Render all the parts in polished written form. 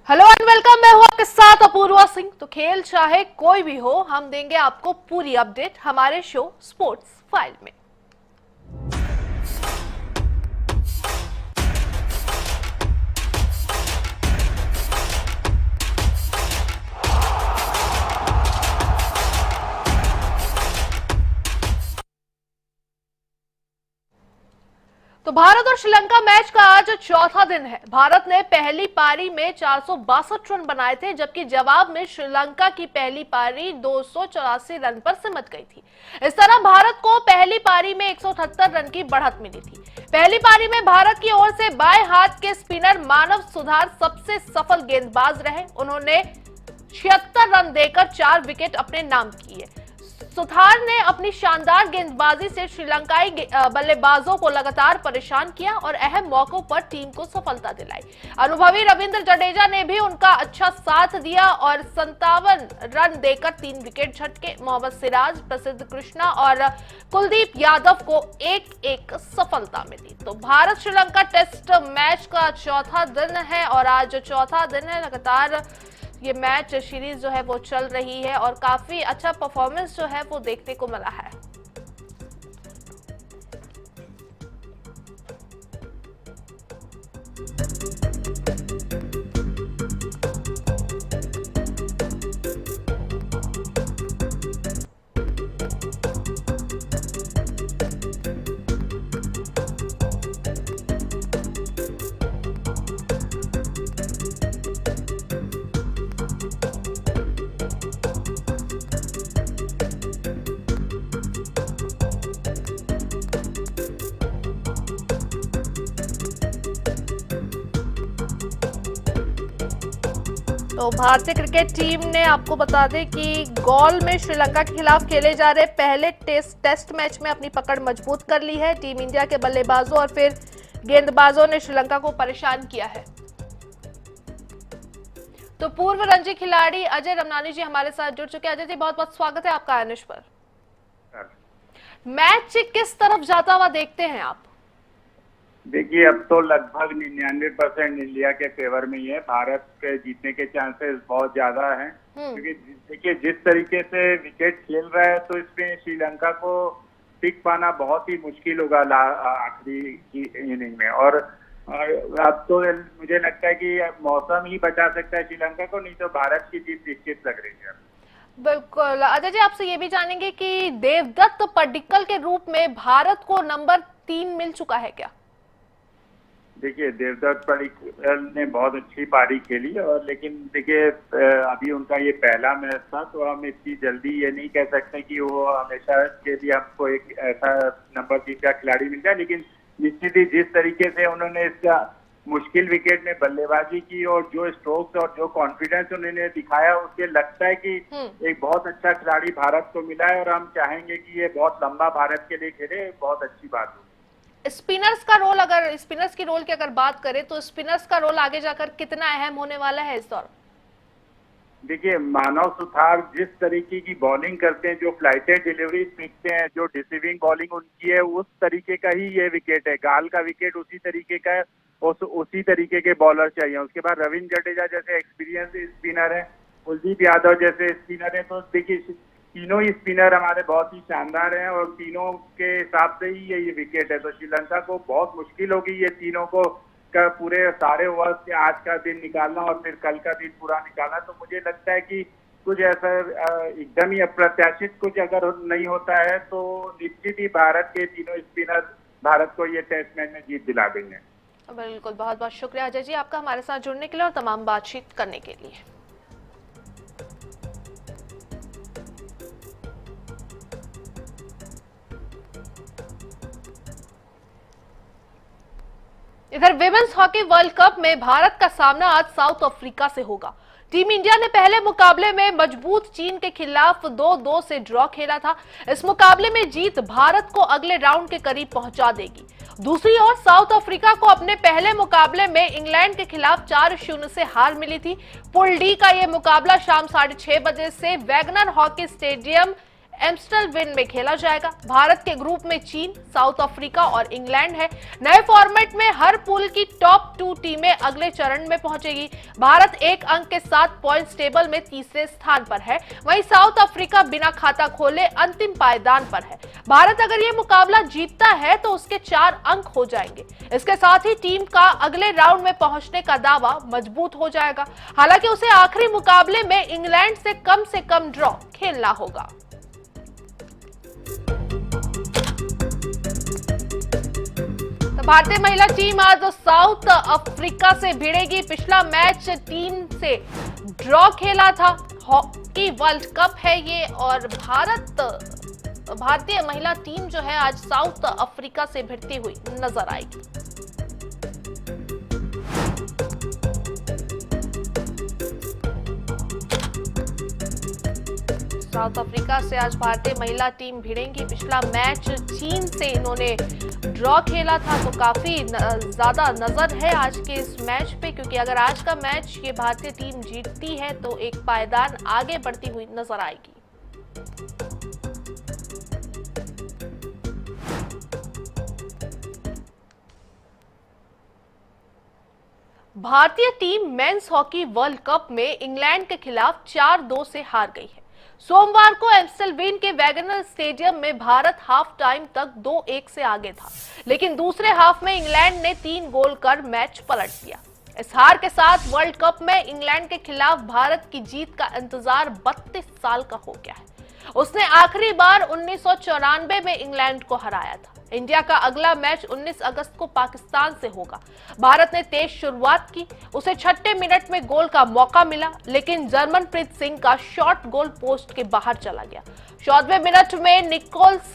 Hello and welcome. मैं हूं आपके साथ अपूर्वा सिंह। तो खेल चाहे कोई भी हो, हम देंगे आपको पूरी अपडेट हमारे शो स्पोर्ट्स फाइल में। तो भारत और श्रीलंका मैच का आज चौथा दिन है। भारत ने पहली पारी में 462 रन बनाए थे, जबकि जवाब में श्रीलंका की पहली पारी 284 रन पर सिमट गई थी। इस तरह भारत को पहली पारी में 178 रन की बढ़त मिली थी। पहली पारी में भारत की ओर से बाएं हाथ के स्पिनर मानव सुधार सबसे सफल गेंदबाज रहे। उन्होंने 76 रन देकर 4 विकेट अपने नाम किए। सुथार ने अपनी शानदार गेंदबाजी से श्रीलंकाई बल्लेबाजों को लगातार परेशान किया और अहम मौकों पर टीम को सफलता दिलाई। अनुभवी रविंद्र जडेजा ने भी उनका अच्छा साथ दिया और 57 रन देकर 3 विकेट झटके। मोहम्मद सिराज, प्रसिद्ध कृष्णा और कुलदीप यादव को एक सफलता मिली। तो भारत श्रीलंका टेस्ट मैच का चौथा दिन है और आज चौथा दिन है। लगातार ये मैच सीरीज जो है वो चल रही है और काफी अच्छा परफॉर्मेंस जो है वो देखने को मिला है। तो भारतीय क्रिकेट टीम ने आपको बता दें कि गॉल में श्रीलंका के खिलाफ खेले जा रहे पहले टेस्ट मैच में अपनी पकड़ मजबूत कर ली है। टीम इंडिया के बल्लेबाजों और फिर गेंदबाजों ने श्रीलंका को परेशान किया है। तो पूर्व रणजी खिलाड़ी अजय रमनानी जी हमारे साथ जुड़ चुके हैं। अजय जी, बहुत बहुत स्वागत है आपका आयनिश पर। मैच किस तरफ जाता हुआ देखते हैं आप? देखिए, अब तो लगभग 99% इंडिया के फेवर में ही है। भारत के जीतने के चांसेस बहुत ज्यादा हैं, क्योंकि देखिए जिस तरीके से विकेट खेल रहा है तो इसमें श्रीलंका को टिक पाना बहुत ही मुश्किल होगा आखिरी की इनिंग में। और अब तो मुझे लगता है कि मौसम ही बचा सकता है श्रीलंका को, नहीं तो भारत की जीत निश्चित लग रही है। बिल्कुल। अजय जी, आपसे ये भी जानेंगे कि देवदत्त पड्डीकल के रूप में भारत को नंबर 3 मिल चुका है क्या? देखिए, देवदत्त पड्डीकल ने बहुत अच्छी पारी खेली और लेकिन देखिए अभी उनका ये पहला मैच था, तो हम इतनी जल्दी ये नहीं कह सकते कि वो हमेशा के लिए आपको एक ऐसा नंबर 3 का खिलाड़ी मिल जाए। लेकिन निश्चित ही जिस तरीके से उन्होंने इसका मुश्किल विकेट में बल्लेबाजी की और जो स्ट्रोक्स और जो कॉन्फिडेंस उन्होंने दिखाया, उससे लगता है कि एक बहुत अच्छा खिलाड़ी भारत को मिला है और हम चाहेंगे कि ये बहुत लंबा भारत के लिए खेले। बहुत अच्छी बात होगी। स्पिनर्स का रोल, अगर स्पिनर्स की रोल की अगर बात करें तो स्पिनर्स का रोल आगे जाकर कितना अहम होने वाला है इस दौर? देखिए, मानव सुथार जिस तरीके की बॉलिंग करते हैं, जो फ्लाइटेड डिलीवरी सीखते हैं, जो डिसीविंग बॉलिंग उनकी है, उस तरीके का ही ये विकेट है। गाल का विकेट उसी तरीके का है, उसी तरीके के बॉलर चाहिए। उसके बाद रविंद्र जडेजा जैसे एक्सपीरियंस स्पिनर है, कुलदीप यादव जैसे स्पिनर है। तो देखिए तीनों ही स्पिनर हमारे बहुत ही शानदार हैं और तीनों के हिसाब से ही ये विकेट है। तो श्रीलंका को बहुत मुश्किल होगी ये तीनों को का पूरे सारे ओवर से आज का दिन निकालना और फिर कल का दिन पूरा निकालना। तो मुझे लगता है कि कुछ ऐसा एकदम ही अप्रत्याशित कुछ अगर नहीं होता है तो निश्चित ही भारत के तीनों स्पिनर भारत को ये टेस्ट मैच में जीत दिला देंगे। बिल्कुल, बहुत बहुत शुक्रिया अजय जी आपका हमारे साथ जुड़ने के लिए और तमाम बातचीत करने के लिए। इधर विमेंस हॉकी वर्ल्ड कप में भारत का सामना आज साउथ अफ्रीका से होगा। टीम इंडिया ने पहले मुकाबले में मजबूत चीन के खिलाफ 2-2 से ड्रॉ खेला था। इस मुकाबले में जीत भारत को अगले राउंड के करीब पहुंचा देगी। दूसरी ओर साउथ अफ्रीका को अपने पहले मुकाबले में इंग्लैंड के खिलाफ 4-0 से हार मिली थी। पूल डी का यह मुकाबला शाम 6:30 बजे से वैगनर हॉकी स्टेडियम एम्स्टलविन में खेला जाएगा। भारत के ग्रुप में चीन, साउथ अफ्रीका और इंग्लैंड है। नए फॉर्मेट में हर पूल की टॉप 2 टीमें अगले चरण में पहुंचेगी। भारत 1 अंक के साथ पॉइंट्स टेबल में तीसरे स्थान पर है, वहीं साउथ अफ्रीका बिना खाता खोले अंतिम पायदान पर है। भारत अगर यह मुकाबला जीतता है तो उसके 4 अंक हो जाएंगे। इसके साथ ही टीम का अगले राउंड में पहुंचने का दावा मजबूत हो जाएगा। हालांकि उसे आखिरी मुकाबले में इंग्लैंड से कम ड्रॉ खेलना होगा। तो भारतीय महिला टीम आज साउथ अफ्रीका से भिड़ेगी। पिछला मैच 3 से ड्रॉ खेला था। हॉकी वर्ल्ड कप है ये और भारतीय महिला टीम जो है आज साउथ अफ्रीका से भिड़ती हुई नजर आएगी। साउथ अफ्रीका से आज भारतीय महिला टीम भिड़ेंगी। पिछला मैच चीन से इन्होंने ड्रॉ खेला था, तो काफी ज्यादा नजर है आज के इस मैच पे, क्योंकि अगर आज का मैच ये भारतीय टीम जीतती है तो एक पायदान आगे बढ़ती हुई नजर आएगी। भारतीय team men's hockey world cup में इंग्लैंड के खिलाफ 4-2 से हार गई है। सोमवार को एम्स्टलविन के वैगनर स्टेडियम में भारत हाफ टाइम तक 2-1 से आगे था, लेकिन दूसरे हाफ में इंग्लैंड ने 3 गोल कर मैच पलट दिया। इस हार के साथ वर्ल्ड कप में इंग्लैंड के खिलाफ भारत की जीत का इंतजार 32 साल का हो गया है। उसने आखिरी बार 1994 में इंग्लैंड को हराया था। इंडिया का अगला मैच 19 अगस्त को पाकिस्तान से होगा। भारत ने तेज शुरुआत की, उसे 6 मिनट में गोल का मौका मिला, लेकिन जर्मनप्रीत सिंह का शॉट गोल पोस्ट के बाहर चला गया। 14वें मिनट में निकोलस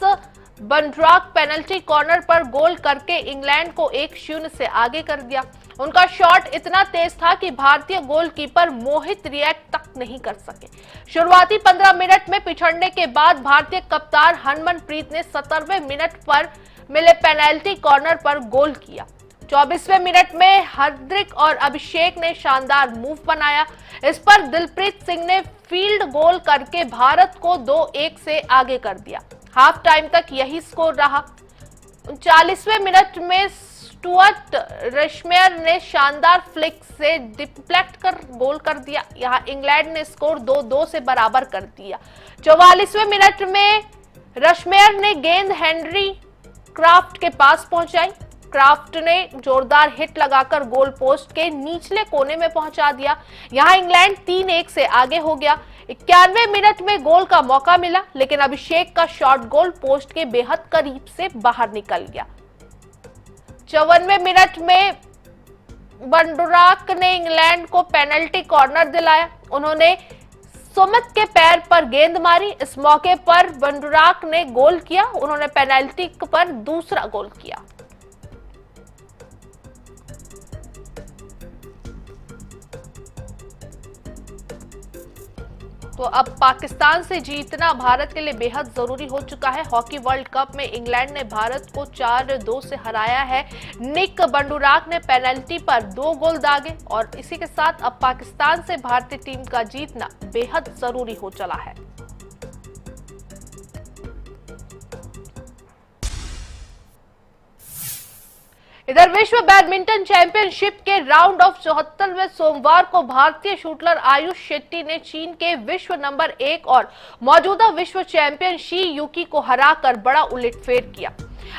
बंड्राक पेनल्टी कॉर्नर पर गोल करके इंग्लैंड को 1-0 से आगे कर दिया। उनका शॉट इतना तेज था कि भारतीय गोलकीपर मोहित रिएक्ट तक नहीं कर सके। शुरुआती 15 मिनट में पिछड़ने के बाद भारतीय कप्तान हरमनप्रीत ने 17वें मिनट पर मिले पेनल्टी कॉर्नर पर गोल किया। 24वें मिनट में हार्दिक और अभिषेक ने शानदार मूव बनाया। इस पर दिलप्रीत सिंह ने फील्ड गोल करके भारत को 2-1 से आगे कर दिया। हाफ टाइम तक यही स्कोर रहा। 39वें मिनट में स्टुअर्ट रश्मेयर ने शानदार फ्लिक से डिफ्लेक्ट कर गोल कर दिया। यहां इंग्लैंड ने स्कोर 2-2 से बराबर कर दिया। 44वें मिनट में रश्मेयर ने गेंद हेनरी क्राफ्ट के पास पहुंचाई। क्राफ्ट ने जोरदार हिट लगाकर गोल पोस्ट के निचले कोने में पहुंचा दिया। यहां इंग्लैंड 3-1 से आगे हो गया। 91वें मिनट में गोल का मौका मिला, लेकिन अभिषेक का शॉट गोल पोस्ट के बेहद करीब से बाहर निकल गया। 54वें मिनट में बंडुराक ने इंग्लैंड को पेनल्टी कॉर्नर दिलाया। उन्होंने सुमित के पैर पर गेंद मारी। इस मौके पर बंडुराक ने गोल किया। उन्होंने पेनल्टी पर दूसरा गोल किया। तो अब पाकिस्तान से जीतना भारत के लिए बेहद जरूरी हो चुका है। हॉकी वर्ल्ड कप में इंग्लैंड ने भारत को 4-2 से हराया है। निक बंडुराक ने पेनल्टी पर 2 गोल दागे और इसी के साथ अब पाकिस्तान से भारतीय टीम का जीतना बेहद जरूरी हो चला है। इधर विश्व बैडमिंटन चैंपियनशिप के राउंड ऑफ 74 में सोमवार को भारतीय शूटर आयुष शेट्टी ने चीन के विश्व नंबर 1 और मौजूदा विश्व चैंपियन शी यूकी को हराकर बड़ा उलटफेर किया।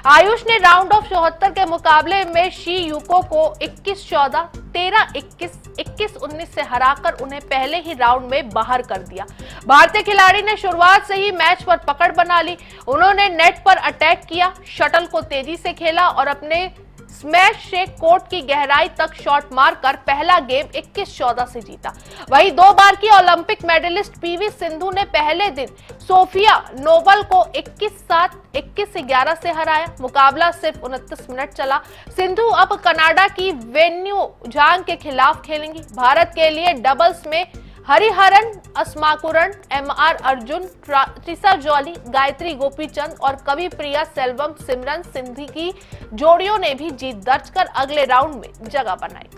आयुष ने राउंड ऑफ 74 के मुकाबले में शी यूको को 21-14, 13-21, 21-19 से हराकर उन्हें पहले ही राउंड में बाहर कर दिया। भारतीय खिलाड़ी ने शुरुआत से ही मैच पर पकड़ बना ली। उन्होंने नेट पर अटैक किया, शटल को तेजी से खेला और अपने स्मैश से कोर्ट की गहराई तक शॉट मारकर पहला गेम 21-14 से जीता। वहीं 2 बार की ओलंपिक मेडलिस्ट पीवी सिंधु ने पहले दिन सोफिया नोबल को 21-7, 21-11 से हराया। मुकाबला सिर्फ 29 मिनट चला। सिंधु अब कनाडा की वेन्यू झांग के खिलाफ खेलेंगी। भारत के लिए डबल्स में हरिहरन अस्माकुरन, एमआर अर्जुन, त्रिशा जॉली, गायत्री गोपीचंद और कवि प्रिया सेल्वम सिमरन सिंधी की जोड़ियों ने भी जीत दर्ज कर अगले राउंड में जगह बनाई।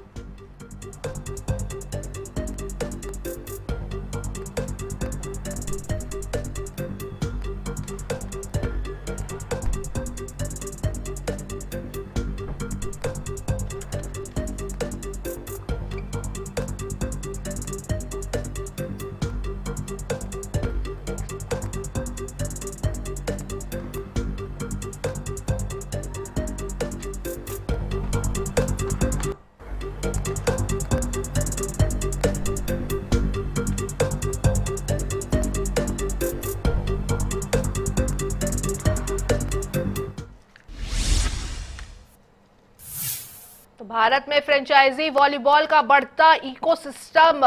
भारत में फ्रेंचाइजी वॉलीबॉल का बढ़ता इकोसिस्टम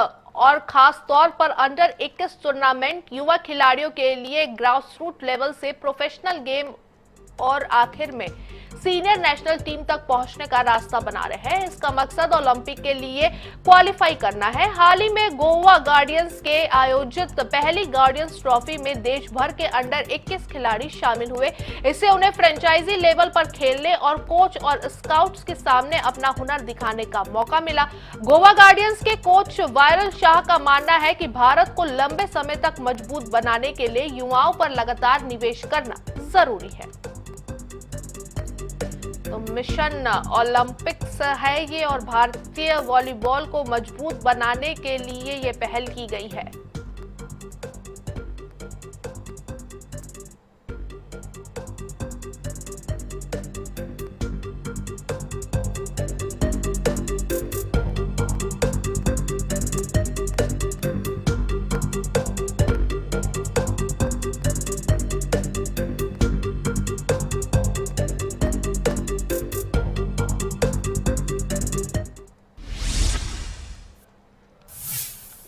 और खास तौर पर अंडर 21 टूर्नामेंट युवा खिलाड़ियों के लिए ग्रासरूट लेवल से प्रोफेशनल गेम और आखिर में सीनियर नेशनल टीम तक पहुंचने का रास्ता बना रहे हैं। इसका मकसद ओलंपिक के लिए क्वालिफाई करना है। हाल ही में गोवा गार्डियंस के आयोजित पहली गार्डियंस ट्रॉफी में देश भर के अंडर 21 खिलाड़ी शामिल हुए। इससे उन्हें फ्रेंचाइजी लेवल पर खेलने और कोच और स्काउट्स के सामने अपना हुनर दिखाने का मौका मिला। गोवा गार्डियंस के कोच वायरल शाह का मानना है कि भारत को लंबे समय तक मजबूत बनाने के लिए युवाओं पर लगातार निवेश करना जरूरी है। तो मिशन ओलंपिक्स है ये और भारतीय वॉलीबॉल को मजबूत बनाने के लिए ये पहल की गई है।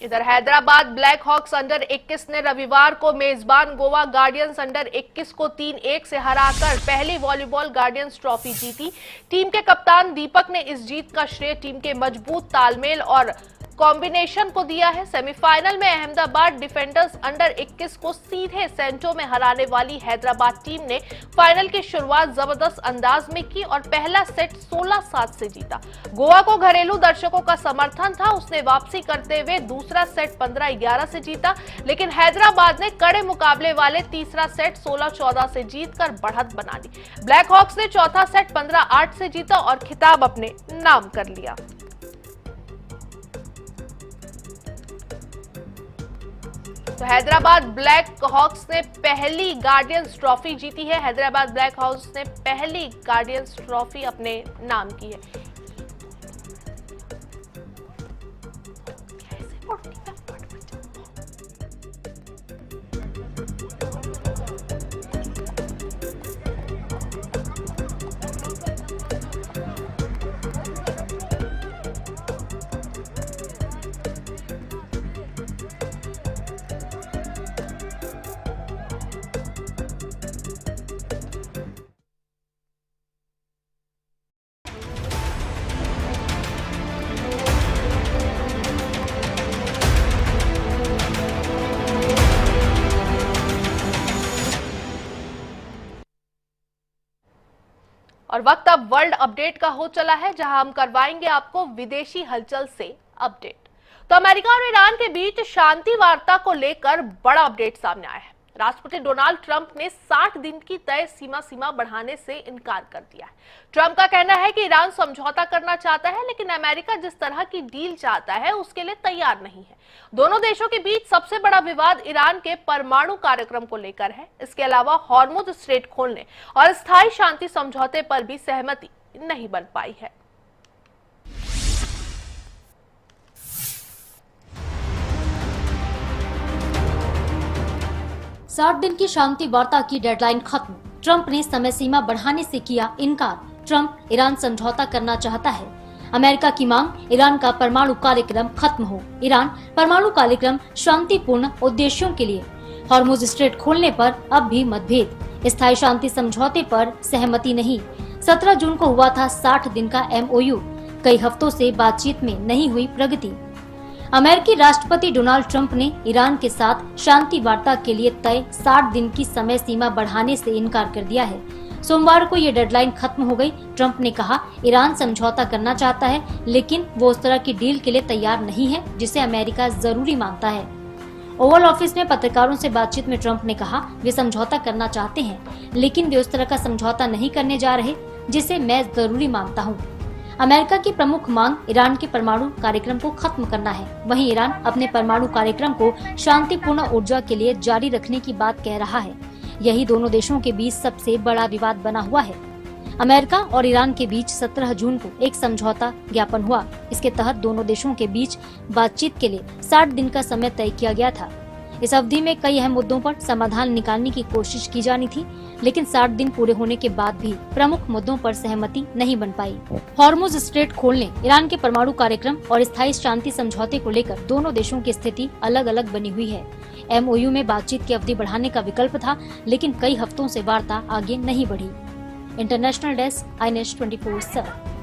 इधर हैदराबाद ब्लैक हॉक्स अंडर 21 ने रविवार को मेजबान गोवा गार्डियंस अंडर 21 को 3-1 से हराकर पहली वॉलीबॉल गार्डियंस ट्रॉफी जीती। टीम के कप्तान दीपक ने इस जीत का श्रेय टीम के मजबूत तालमेल और कॉम्बिनेशन को दिया है। सेमीफाइनल में अहमदाबाद डिफेंडर्स अंडर 21 को सीधे सेंटो में हराने वाली हैदराबाद टीम ने फाइनल की शुरुआत जबरदस्त अंदाज में की और पहला सेट 16-7 से जीता। गोवा को घरेलू दर्शकों का समर्थन था, उसने वापसी करते हुए दूसरा सेट 15-11 से जीता, लेकिन हैदराबाद ने कड़े मुकाबले वाले तीसरा सेट 16-14 से जीतकर बढ़त बना ली। ब्लैक हॉक्स ने चौथा सेट 15-8 से जीता और खिताब अपने नाम कर लिया। तो हैदराबाद ब्लैक हॉक्स ने पहली गार्डियंस ट्रॉफी जीती है। हैदराबाद ब्लैक हॉक्स ने पहली गार्डियंस ट्रॉफी अपने नाम की है। और वक्त अब वर्ल्ड अपडेट का हो चला है, जहां हम करवाएंगे आपको विदेशी हलचल से अपडेट। तो अमेरिका और ईरान के बीच शांति वार्ता को लेकर बड़ा अपडेट सामने आया है। राष्ट्रपति डोनाल्ड ट्रंप ने 60 दिन की तय सीमा बढ़ाने से इनकार कर दिया है। ट्रंप का कहना है कि ईरान समझौता करना चाहता है, लेकिन अमेरिका जिस तरह की डील चाहता है उसके लिए तैयार नहीं है। दोनों देशों के बीच सबसे बड़ा विवाद ईरान के परमाणु कार्यक्रम को लेकर है। इसके अलावा हॉर्मुज स्ट्रेट खोलने और स्थायी शांति समझौते पर भी सहमति नहीं बन पाई है। साठ दिन की शांति वार्ता की डेडलाइन खत्म। ट्रंप ने समय सीमा बढ़ाने से किया इनकार। ट्रंप ईरान समझौता करना चाहता है। अमेरिका की मांग, ईरान का परमाणु कार्यक्रम खत्म हो। ईरान परमाणु कार्यक्रम शांतिपूर्ण उद्देश्यों के लिए। हॉर्मुज स्ट्रेट खोलने पर अब भी मतभेद। स्थायी शांति समझौते पर सहमति नहीं। 17 जून को हुआ था 60 दिन का MOU। कई हफ्तों से बातचीत में नहीं हुई प्रगति। अमेरिकी राष्ट्रपति डोनाल्ड ट्रंप ने ईरान के साथ शांति वार्ता के लिए तय 60 दिन की समय सीमा बढ़ाने से इनकार कर दिया है। सोमवार को ये डेडलाइन खत्म हो गई। ट्रंप ने कहा, ईरान समझौता करना चाहता है, लेकिन वो उस तरह की डील के लिए तैयार नहीं है जिसे अमेरिका जरूरी मानता है। ओवल ऑफिस में पत्रकारों से बातचीत में ट्रंप ने कहा, वे समझौता करना चाहते हैं, लेकिन वे उस तरह का समझौता नहीं करने जा रहे जिसे मैं जरूरी मानता हूँ। अमेरिका की प्रमुख मांग ईरान के परमाणु कार्यक्रम को खत्म करना है। वहीं ईरान अपने परमाणु कार्यक्रम को शांतिपूर्ण ऊर्जा के लिए जारी रखने की बात कह रहा है। यही दोनों देशों के बीच सबसे बड़ा विवाद बना हुआ है। अमेरिका और ईरान के बीच 17 जून को एक समझौता ज्ञापन हुआ। इसके तहत दोनों देशों के बीच बातचीत के लिए 60 दिन का समय तय किया गया था। इस अवधि में कई अहम मुद्दों पर समाधान निकालने की कोशिश की जानी थी, लेकिन 60 दिन पूरे होने के बाद भी प्रमुख मुद्दों पर सहमति नहीं बन पाई। हॉर्मुज स्ट्रेट खोलने, ईरान के परमाणु कार्यक्रम और स्थायी शांति समझौते को लेकर दोनों देशों की स्थिति अलग अलग बनी हुई है। MOU में बातचीत की अवधि बढ़ाने का विकल्प था, लेकिन कई हफ्तों से वार्ता आगे नहीं बढ़ी। International desk, INS 24/7।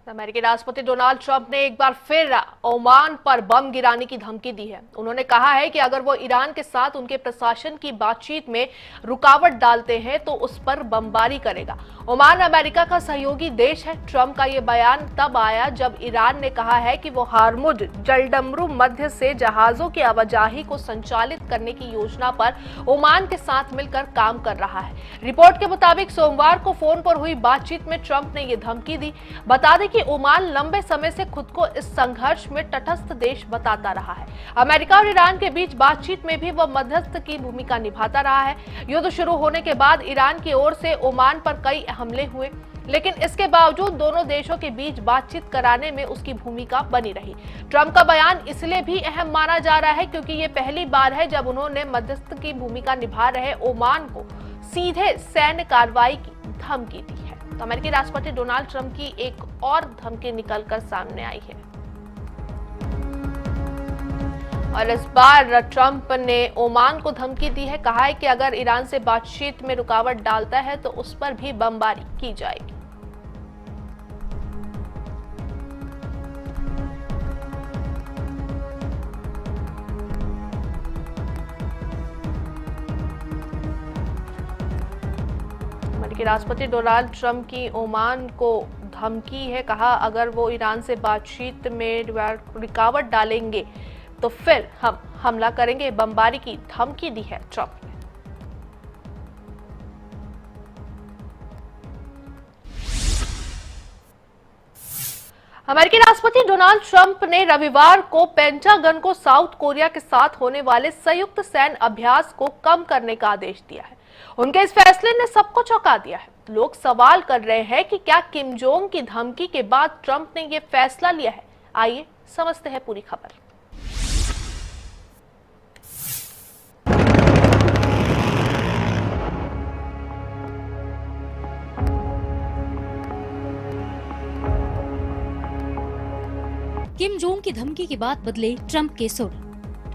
अमेरिकी राष्ट्रपति डोनाल्ड ट्रंप ने एक बार फिर ओमान पर बम गिराने की धमकी दी है। उन्होंने कहा है कि अगर वो ईरान के साथ उनके प्रशासन की बातचीत में रुकावट डालते हैं तो उस पर बमबारी करेगा। ओमान अमेरिका का सहयोगी देश है। ट्रंप का ये बयान तब आया जब ईरान ने कहा है कि वो हार्मुज जलडमरू मध्य से जहाजों की आवाजाही को संचालित करने की योजना पर ओमान के साथ मिलकर काम कर रहा है। रिपोर्ट के मुताबिक सोमवार को फोन पर हुई बातचीत में ट्रंप ने ये धमकी दी। बता दें कि ओमान लंबे समय से खुद को इस संघर्ष में तटस्थ देश बताता रहा है। अमेरिका और ईरान के बीच बातचीत में भी वह मध्यस्थ की भूमिका निभाता रहा है। युद्ध शुरू होने के बाद ईरान की ओर से ओमान पर कई हमले हुए, लेकिन इसके बावजूद दोनों देशों के बीच बातचीत कराने में उसकी भूमिका बनी रही। ट्रंप का बयान इसलिए भी अहम माना जा रहा है क्योंकि ये पहली बार है जब उन्होंने मध्यस्थ की भूमिका निभा रहे ओमान को सीधे सैन्य कार्रवाई की धमकी दी है। तो अमेरिकी राष्ट्रपति डोनाल्ड ट्रंप की एक और धमकी निकलकर सामने आई है और इस बार ट्रंप ने ओमान को धमकी दी है। कहा है कि अगर ईरान से बातचीत में रुकावट डालता है तो उस पर भी बमबारी की जाएगी। अमेरिकी राष्ट्रपति डोनाल्ड ट्रंप की ओमान को धमकी है। कहा अगर वो ईरान से बातचीत में रुकावट डालेंगे तो फिर हम हमला करेंगे। बमबारी की धमकी दी है ट्रंप ने। अमेरिकी राष्ट्रपति डोनाल्ड ट्रंप ने रविवार को पेंटागन को साउथ कोरिया के साथ होने वाले संयुक्त सैन्य अभ्यास को कम करने का आदेश दिया है। उनके इस फैसले ने सबको चौंका दिया है। लोग सवाल कर रहे हैं कि क्या किम जोंग की धमकी के बाद ट्रंप ने यह फैसला लिया है। आइए समझते हैं पूरी खबर। किम जोंग की धमकी के बाद बदले ट्रंप के सुर।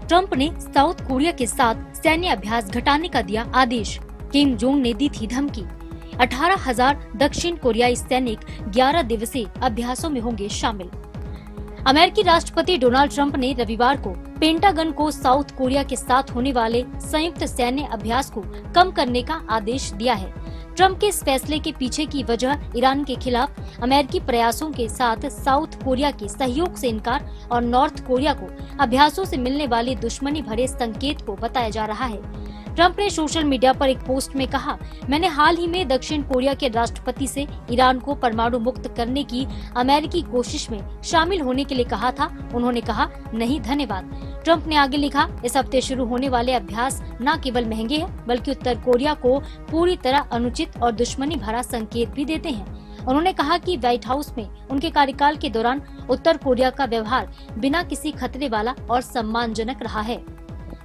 ट्रंप ने साउथ कोरिया के साथ सैन्य अभ्यास घटाने का दिया आदेश। किम जोंग ने दी थी धमकी। 18,000 दक्षिण कोरियाई सैनिक 11 दिवसीय अभ्यासों में होंगे शामिल। अमेरिकी राष्ट्रपति डोनाल्ड ट्रंप ने रविवार को पेंटागन को साउथ कोरिया के साथ होने वाले संयुक्त सैन्य अभ्यास को कम करने का आदेश दिया है। ट्रंप के इस फैसले के पीछे की वजह ईरान के खिलाफ अमेरिकी प्रयासों के साथ साउथ कोरिया के सहयोग से इनकार और नॉर्थ कोरिया को अभ्यासों से मिलने वाले दुश्मनी भरे संकेत को बताया जा रहा है। ट्रंप ने सोशल मीडिया पर एक पोस्ट में कहा, मैंने हाल ही में दक्षिण कोरिया के राष्ट्रपति से ईरान को परमाणु मुक्त करने की अमेरिकी कोशिश में शामिल होने के लिए कहा था। उन्होंने कहा, नहीं धन्यवाद। ट्रंप ने आगे लिखा, इस हफ्ते शुरू होने वाले अभ्यास न केवल महंगे हैं बल्कि उत्तर कोरिया को पूरी तरह अनुचित और दुश्मनी भरा संकेत भी देते हैं। उन्होंने कहा कि व्हाइट हाउस में उनके कार्यकाल के दौरान उत्तर कोरिया का व्यवहार बिना किसी खतरे वाला और सम्मानजनक रहा है।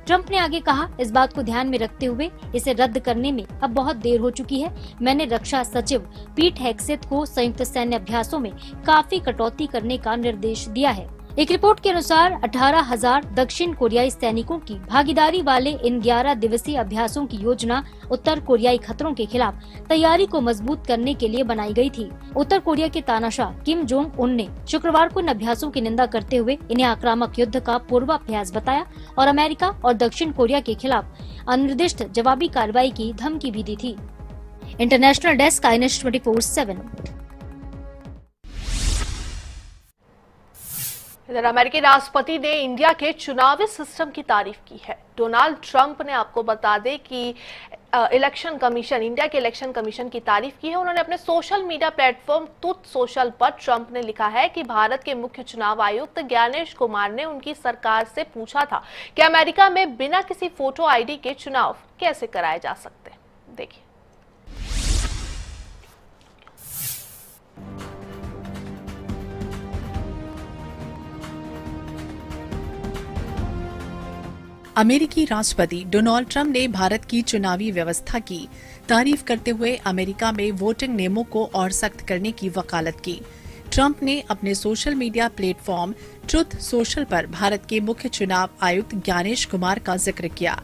ट्रंप ने आगे कहा, इस बात को ध्यान में रखते हुए इसे रद्द करने में अब बहुत देर हो चुकी है। मैंने रक्षा सचिव पीट हेग्सेथ को संयुक्त सैन्य अभ्यासों में काफी कटौती करने का निर्देश दिया है। एक रिपोर्ट के अनुसार 18,000 दक्षिण कोरियाई सैनिकों की भागीदारी वाले इन 11 दिवसीय अभ्यासों की योजना उत्तर कोरियाई खतरों के खिलाफ तैयारी को मजबूत करने के लिए बनाई गई थी। उत्तर कोरिया के तानाशाह किम जोंग उन ने शुक्रवार को इन अभ्यासों की निंदा करते हुए इन्हें आक्रामक युद्ध का पूर्वाभ्यास बताया और अमेरिका और दक्षिण कोरिया के खिलाफ अनिर्दिष्ट जवाबी कार्रवाई की धमकी भी दी थी। International desk, INS 24/7। इधर अमेरिकी राष्ट्रपति ने इंडिया के चुनावी सिस्टम की तारीफ की है। डोनाल्ड ट्रंप ने, आपको बता दें कि इलेक्शन कमीशन, इंडिया के इलेक्शन कमीशन की तारीफ की है। उन्होंने अपने social media platform truth social पर ट्रंप ने लिखा है कि भारत के मुख्य चुनाव आयुक्त ज्ञानेश कुमार ने उनकी सरकार से पूछा था कि अमेरिका में बिना किसी फोटो आईडी के चुनाव कैसे कराए जा सकते हैं। देखिए। अमेरिकी राष्ट्रपति डोनाल्ड ट्रंप ने भारत की चुनावी व्यवस्था की तारीफ करते हुए अमेरिका में वोटिंग नियमों को और सख्त करने की वकालत की। ट्रंप ने अपने social media platform truth social पर भारत के मुख्य चुनाव आयुक्त ज्ञानेश कुमार का जिक्र किया।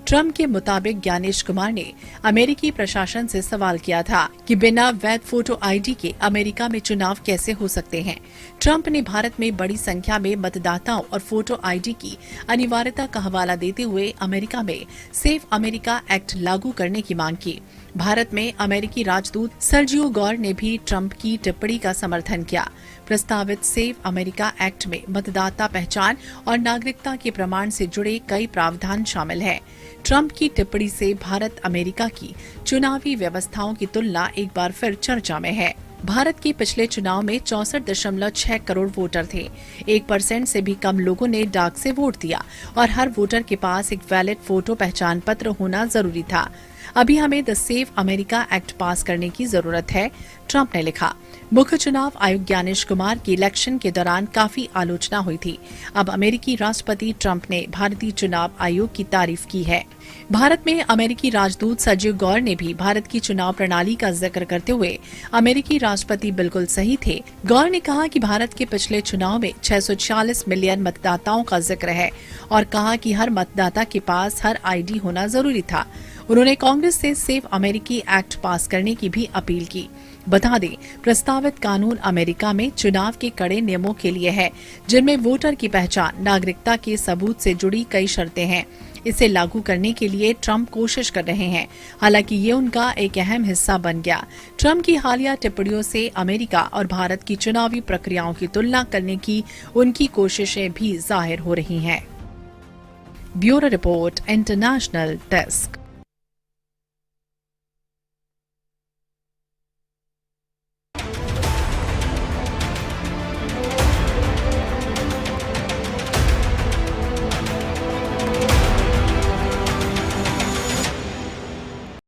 ट्रंप के मुताबिक ज्ञानेश कुमार ने अमेरिकी प्रशासन से सवाल किया था कि बिना वैध फोटो आईडी के अमेरिका में चुनाव कैसे हो सकते हैं। ट्रंप ने भारत में बड़ी संख्या में मतदाताओं और फोटो आईडी की अनिवार्यता का हवाला देते हुए अमेरिका में सेफ अमेरिका एक्ट लागू करने की मांग की। भारत में अमेरिकी राजदूत सर्जियो गौर ने भी ट्रंप की टिप्पणी का समर्थन किया। प्रस्तावित सेफ अमेरिका एक्ट में मतदाता पहचान और नागरिकता के प्रमाण से जुड़े कई प्रावधान शामिल हैं। ट्रंप की टिप्पणी से भारत अमेरिका की चुनावी व्यवस्थाओं की तुलना एक बार फिर चर्चा में है। भारत के पिछले चुनाव में 64.6 करोड़ वोटर थे। 1% से भी कम लोगों ने डाक से वोट दिया और हर वोटर के पास एक वैलिड फोटो पहचान पत्र होना जरूरी था। अभी हमें द सेफ अमेरिका एक्ट पास करने की जरूरत है, ट्रंप ने लिखा। मुख्य चुनाव आयुक्त ज्ञानेश कुमार की इलेक्शन के दौरान काफी आलोचना हुई थी। अब अमेरिकी राष्ट्रपति ट्रंप ने भारतीय चुनाव आयोग की तारीफ की है। भारत में अमेरिकी राजदूत सर्जियो गौर ने भी भारत की चुनाव प्रणाली का जिक्र करते हुए अमेरिकी राष्ट्रपति बिल्कुल सही थे। गौर ने कहा कि भारत के पिछले चुनाव में 646 मिलियन मतदाताओं का जिक्र है और कहा कि हर मतदाता के पास हर आईडी होना जरूरी था। उन्होंने कांग्रेस से सेफ अमेरिकी एक्ट पास करने की भी अपील की। बता दें, प्रस्तावित कानून अमेरिका में चुनाव के कड़े नियमों के लिए है, जिनमें वोटर की पहचान, नागरिकता के सबूत से जुड़ी कई शर्तें हैं। इसे लागू करने के लिए ट्रंप कोशिश कर रहे हैं, हालांकि ये उनका एक अहम हिस्सा बन गया। ट्रंप की हालिया टिप्पणियों से अमेरिका और भारत की चुनावी प्रक्रियाओं की तुलना करने की उनकी कोशिशें भी जाहिर हो रही हैं। Bureau report, international desk.